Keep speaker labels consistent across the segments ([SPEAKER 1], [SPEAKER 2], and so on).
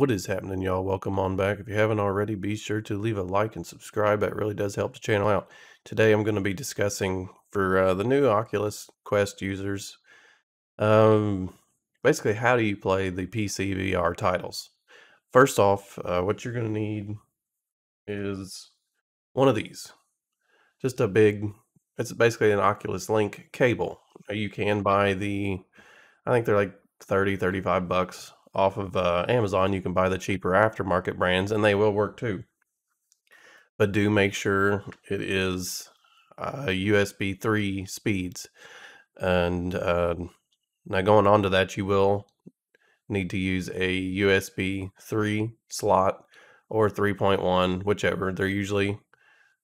[SPEAKER 1] What is happening, y'all? Welcome on back. If you haven't already, be sure to leave a like and subscribe. That really does help the channel out. Today, I'm going to be discussing for the new Oculus Quest users, um, basically how do you play the PC VR titles. First off, what you're going to need is one of these. Just a big, it's basically an Oculus Link cable. You can buy I think they're like 35 bucks off of Amazon. You can buy the cheaper aftermarket brands and they will work too. But do make sure it is USB 3 speeds. And now going on to that, you will need to use a USB 3 slot or 3.1, whichever. They're usually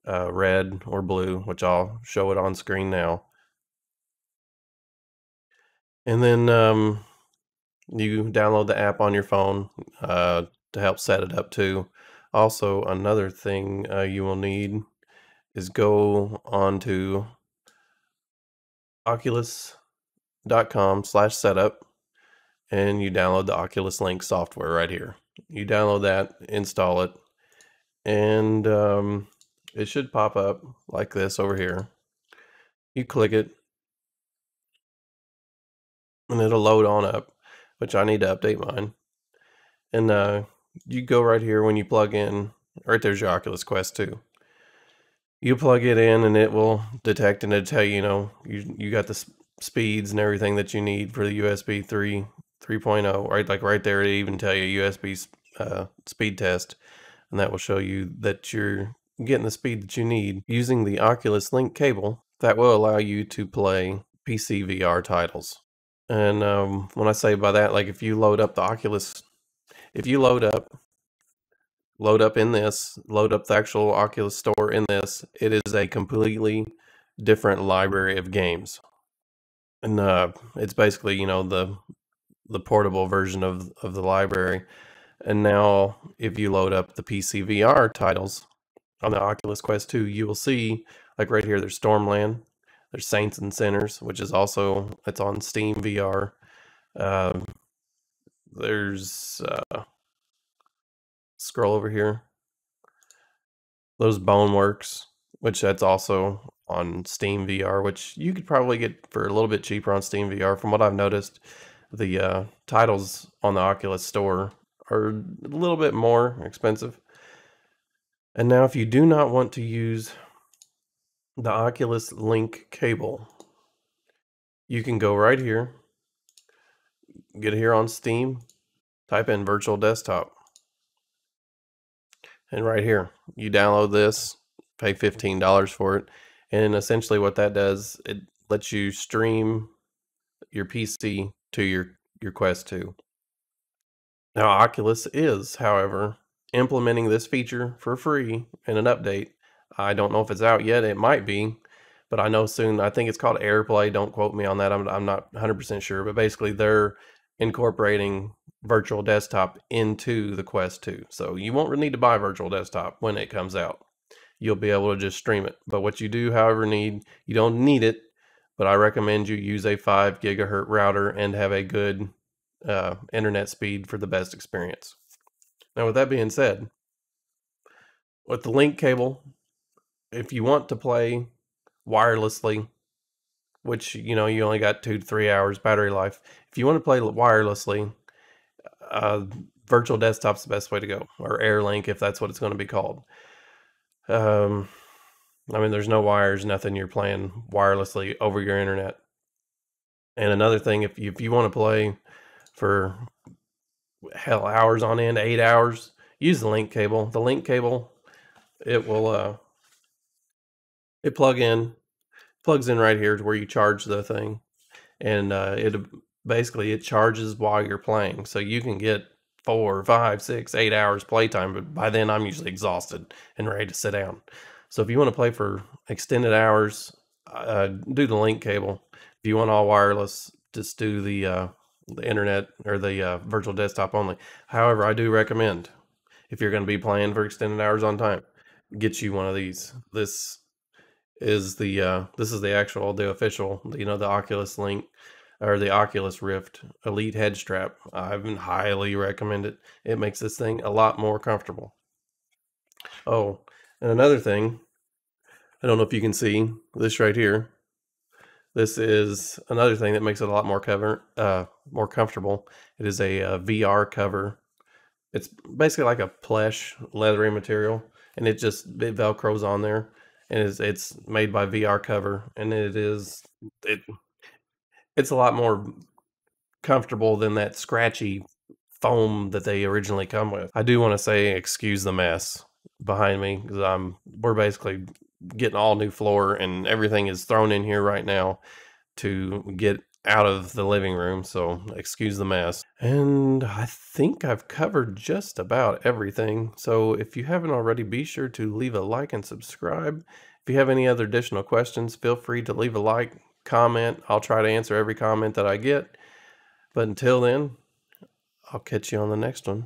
[SPEAKER 1] red or blue, which I'll show it on screen now. And then you download the app on your phone to help set it up too. Also, another thing you will need is go on to oculus.com/setup and you download the Oculus Link software right here. You download that, install it, and it should pop up like this over here. You click it and it'll load on up, which I need to update mine. And you go right here when you plug in, right there's your Oculus Quest 2. You plug it in and it will detect and it'll tell you, you got the speeds and everything that you need for the USB 3.0, right? Like right there, it even tell you USB speed test, and that will show you that you're getting the speed that you need using the Oculus Link cable that will allow you to play PC VR titles. And when I say by that, like if you load up the Oculus, if you load up in this, load up the actual Oculus store in this, it is a completely different library of games. And it's basically, the portable version of the library. And now if you load up the PC VR titles on the Oculus Quest 2, you will see, like right here, there's Stormland, there's Saints and Sinners, which is also, it's on Steam VR. There's scroll over here. Those Boneworks, which that's also on Steam VR, which you could probably get for a little bit cheaper on Steam VR. From what I've noticed, the titles on the Oculus store are a little bit more expensive. And now if you do not want to use the Oculus Link cable, you can go right here, get here on Steam, type in virtual desktop. And right here, you download this, pay $15 for it. And essentially what that does, it lets you stream your PC to your Quest 2. Now, Oculus is, however, implementing this feature for free in an update. I don't know if it's out yet. It might be, but I know soon. I think it's called AirPlay. Don't quote me on that. I'm not 100% sure, but basically they're incorporating virtual desktop into the Quest 2. So you won't need to buy virtual desktop when it comes out. You'll be able to just stream it. But what you do, however, you don't need it, but I recommend you use a 5 gigahertz router and have a good internet speed for the best experience. Now, with that being said, with the link cable, if you want to play wirelessly, which, you only got 2 to 3 hours battery life. If you want to play wirelessly, virtual desktop's the best way to go, or AirLink if that's what it's going to be called. I mean, there's no wires, nothing. You're playing wirelessly over your internet. And another thing, if you want to play for hell hours on end, 8 hours, use the link cable. The link cable, it will it plugs in right here to where you charge the thing, and it charges while you're playing, so you can get 4, 5, 6, 8 hours playtime. But by then I'm usually exhausted and ready to sit down. So if you want to play for extended hours, do the link cable. If you want all wireless, just do the internet or the virtual desktop only. However, I do recommend, if you're going to be playing for extended hours on time, get you one of these. This is the official, the Oculus Link or the Oculus Rift Elite head strap. I highly recommend it. It makes this thing a lot more comfortable. Oh, and another thing, I don't know if you can see this right here. This is another thing that makes it a lot more comfortable. It is a VR cover. It's basically like a plush leathery material, and it velcros on there, and it's made by VR Cover, and it's a lot more comfortable than that scratchy foam that they originally come with. I do want to say, excuse the mess behind me, because we're basically getting all new floor, and everything is thrown in here right now to get out of the living room, so excuse the mess. And I think I've covered just about everything, so if you haven't already, be sure to leave a like and subscribe. If you have any other additional questions, feel free to leave a like, comment. I'll try to answer every comment that I get. But until then, I'll catch you on the next one.